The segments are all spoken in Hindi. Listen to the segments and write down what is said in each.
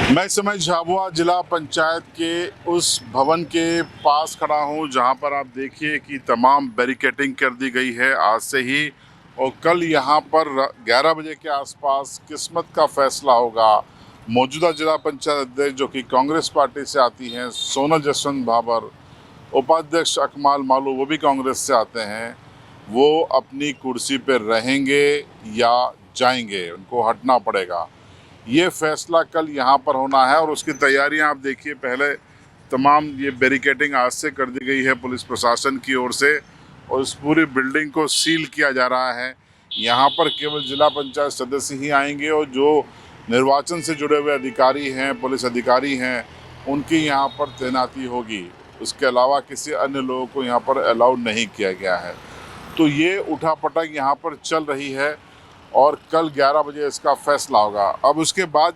मैं इस समय झाबुआ जिला पंचायत के उस भवन के पास खड़ा हूं जहां पर आप देखिए कि तमाम बैरिकेडिंग कर दी गई है आज से ही। और कल यहां पर 11 बजे के आसपास किस्मत का फैसला होगा। मौजूदा जिला पंचायत अध्यक्ष जो कि कांग्रेस पार्टी से आती हैं, सोनल जसवंत भाभर, उपाध्यक्ष अकमाल मालू वो भी कांग्रेस से आते हैं, वो अपनी कुर्सी पर रहेंगे या जाएंगे, उनको हटना पड़ेगा। ये फैसला कल यहाँ पर होना है और उसकी तैयारियां आप देखिए। पहले तमाम ये बैरिकेडिंग आज से कर दी गई है पुलिस प्रशासन की ओर से और इस पूरी बिल्डिंग को सील किया जा रहा है। यहाँ पर केवल जिला पंचायत सदस्य ही आएंगे और जो निर्वाचन से जुड़े हुए अधिकारी हैं, पुलिस अधिकारी हैं, उनकी यहाँ पर तैनाती होगी। उसके अलावा किसी अन्य लोगों को यहाँ पर अलाउड नहीं किया गया है। तो ये उठापटक यहाँ पर चल रही है और कल 11 बजे इसका फैसला होगा। अब उसके बाद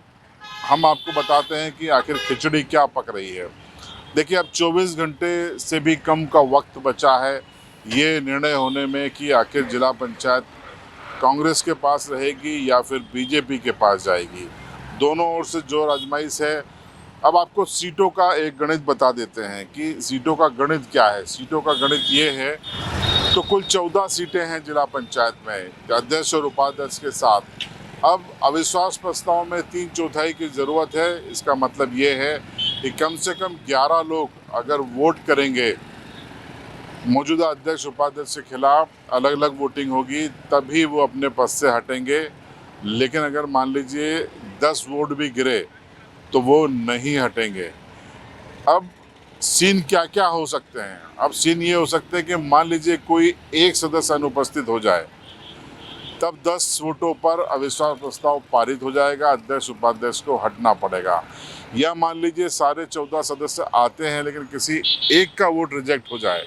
हम आपको बताते हैं कि आखिर खिचड़ी क्या पक रही है। देखिए, अब 24 घंटे से भी कम का वक्त बचा है ये निर्णय होने में कि आखिर जिला पंचायत कांग्रेस के पास रहेगी या फिर बीजेपी के पास जाएगी। दोनों ओर से जोर आजमाइश है। अब आपको सीटों का एक गणित बता देते हैं कि सीटों का गणित क्या है। सीटों का गणित ये है, तो कुल 14 सीटें हैं जिला पंचायत में अध्यक्ष और उपाध्यक्ष के साथ। अब अविश्वास प्रस्ताव में 3/4 की ज़रूरत है। इसका मतलब ये है कि कम से कम 11 लोग अगर वोट करेंगे मौजूदा अध्यक्ष उपाध्यक्ष के खिलाफ, अलग अलग वोटिंग होगी, तभी वो अपने पद से हटेंगे। लेकिन अगर मान लीजिए 10 वोट भी गिरे तो वो नहीं हटेंगे। अब सीन क्या क्या हो सकते हैं। अब सीन ये हो सकते हैं कि मान लीजिए कोई एक सदस्य अनुपस्थित हो जाए, तब 10 वोटों पर अविश्वास प्रस्ताव पारित हो जाएगा, अध्यक्ष उपाध्यक्ष को हटना पड़ेगा। या मान लीजिए सारे 14 सदस्य आते हैं लेकिन किसी एक का वोट रिजेक्ट हो जाए,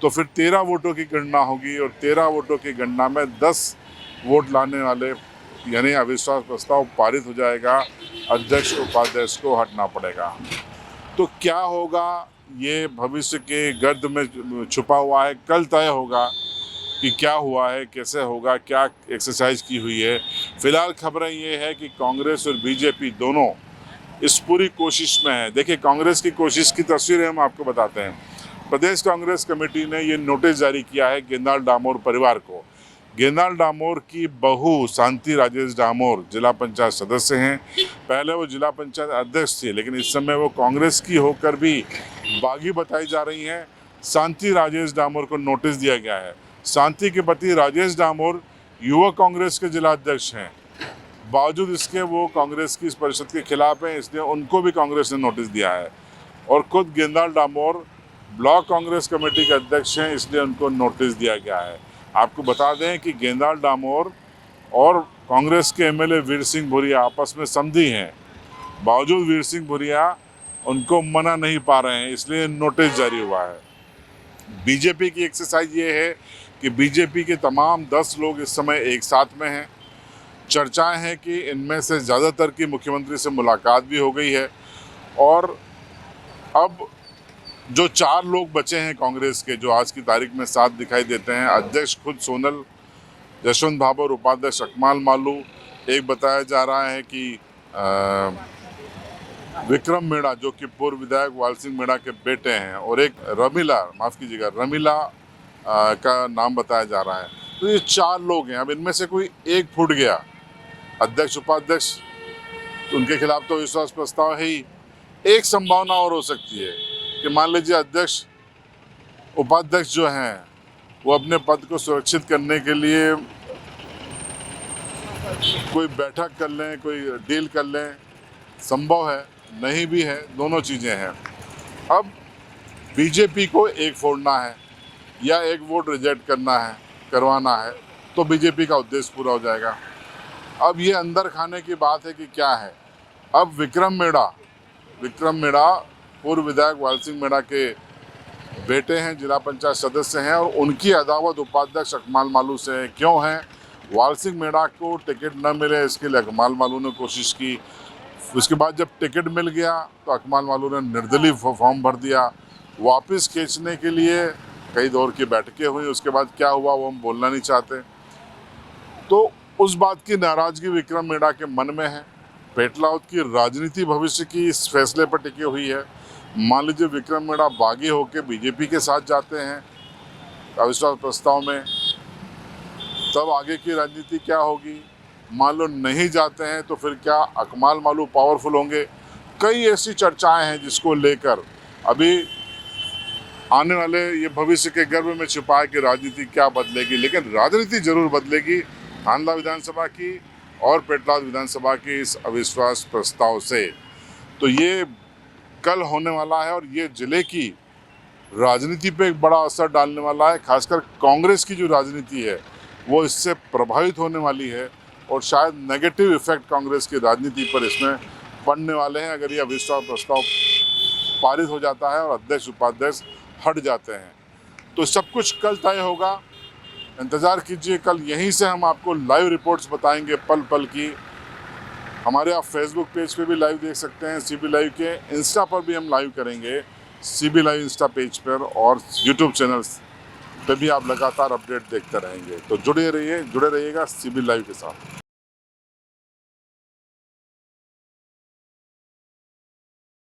तो फिर 13 वोटों की गणना होगी और 13 वोटों की गणना में 10 वोट लाने वाले यानी अविश्वास प्रस्ताव पारित हो जाएगा, अध्यक्ष उपाध्यक्ष को हटना पड़ेगा। तो क्या होगा ये भविष्य के गर्द में छुपा हुआ है। कल तय होगा कि क्या हुआ है, कैसे होगा, क्या एक्सरसाइज की हुई है। फिलहाल खबरें ये है कि कांग्रेस और बीजेपी दोनों इस पूरी कोशिश में है। देखिए, कांग्रेस की कोशिश की तस्वीरें हम आपको बताते हैं। प्रदेश कांग्रेस कमेटी ने ये नोटिस जारी किया है गेंदाल डामोर परिवार को। गेंदाल डामोर की बहू शांति राजेश डामोर जिला पंचायत सदस्य हैं। पहले वो जिला पंचायत अध्यक्ष थी, लेकिन इस समय वो कांग्रेस की होकर भी बागी बताई जा रही हैं। शांति राजेश डामोर को नोटिस दिया गया है। शांति के पति राजेश डामोर युवा कांग्रेस के जिला अध्यक्ष हैं। बावजूद इसके वो कांग्रेस की इस परिषद के खिलाफ हैं, इसलिए उनको भी कांग्रेस ने नोटिस दिया है। और खुद गेंदाल डामोर ब्लॉक कांग्रेस कमेटी के अध्यक्ष हैं, इसलिए उनको नोटिस दिया गया है। आपको बता दें कि गेंदाल डामोर और कांग्रेस के एमएलए वीर सिंह भूरिया आपस में समधी हैं। बावजूद वीर सिंह भूरिया उनको मना नहीं पा रहे हैं, इसलिए नोटिस जारी हुआ है। बीजेपी की एक्सरसाइज ये है कि बीजेपी के तमाम 10 लोग इस समय एक साथ में हैं। चर्चाएं हैं कि इनमें से ज़्यादातर की मुख्यमंत्री से मुलाकात भी हो गई है। और अब जो 4 लोग बचे हैं कांग्रेस के, जो आज की तारीख में साथ दिखाई देते हैं, अध्यक्ष खुद सोनल जसवंत भाभर, उपाध्यक्ष अकमाल मालू, एक बताया जा रहा है कि विक्रम मेड़ा जो कि पूर्व विधायक वाल सिंह मेड़ा के बेटे हैं, और एक रमीला, माफ़ कीजिएगा, रमीला का नाम बताया जा रहा है। तो ये 4 लोग हैं। अब इनमें से कोई एक फूट गया, अध्यक्ष उपाध्यक्ष, तो उनके खिलाफ तो विश्वास प्रस्ताव है ही। एक संभावना और हो सकती है कि मान लीजिए अध्यक्ष उपाध्यक्ष जो हैं वो अपने पद को सुरक्षित करने के लिए कोई बैठक कर लें, कोई डील कर लें। संभव है, नहीं भी है, दोनों चीज़ें हैं। अब बीजेपी को एक फोड़ना है या एक वोट रिजेक्ट करवाना है, तो बीजेपी का उद्देश्य पूरा हो जाएगा। अब ये अंदर खाने की बात है कि क्या है। अब विक्रम मेड़ा पूर्व विधायक वाल सिंह मेड़ा के बेटे हैं, जिला पंचायत सदस्य हैं, और उनकी अदावत उपाध्यक्ष अकमाल मालू से क्यों है। वाल सिंह मेड़ा को टिकट न मिले, इसके लिए अकमाल मालू ने कोशिश की। उसके बाद जब टिकट मिल गया तो अकमाल मालू ने निर्दलीय फॉर्म भर दिया। वापस खींचने के लिए कई दौर की बैठकें हुई। उसके बाद क्या हुआ वो हम बोलना नहीं चाहते। तो उस बात की नाराज़गी विक्रम मेड़ा के मन में है। पेटलाउत की राजनीति भविष्य की इस फैसले पर टिकी हुई है। मान लीजिए विक्रम मीणा बागी होकर बीजेपी के साथ जाते हैं अविश्वास प्रस्ताव में, तब आगे की राजनीति क्या होगी। मान लो नहीं जाते हैं तो फिर क्या अकमाल मालू पावरफुल होंगे। कई ऐसी चर्चाएं हैं जिसको लेकर अभी आने वाले ये भविष्य के गर्भ में छिपा है कि राजनीति क्या बदलेगी, लेकिन राजनीति जरूर बदलेगी हांडला विधानसभा की और पेटलाद विधानसभा के इस अविश्वास प्रस्ताव से। तो ये कल होने वाला है और ये जिले की राजनीति पे एक बड़ा असर डालने वाला है। खासकर कांग्रेस की जो राजनीति है वो इससे प्रभावित होने वाली है और शायद नेगेटिव इफेक्ट कांग्रेस की राजनीति पर इसमें पड़ने वाले हैं अगर ये अविश्वास प्रस्ताव पारित हो जाता है और अध्यक्ष उपाध्यक्ष हट जाते हैं। तो सब कुछ कल तय होगा, इंतज़ार कीजिए। कल यहीं से हम आपको लाइव रिपोर्ट्स बताएंगे पल पल की। हमारे आप फेसबुक पेज पे भी लाइव देख सकते हैं सीबी लाइव के, इंस्टा पर भी हम लाइव करेंगे सीबी लाइव इंस्टा पेज पर, और यूट्यूब चैनल्स पे भी आप लगातार अपडेट देखते रहेंगे। तो जुड़े रहिएगा सीबी लाइव के साथ।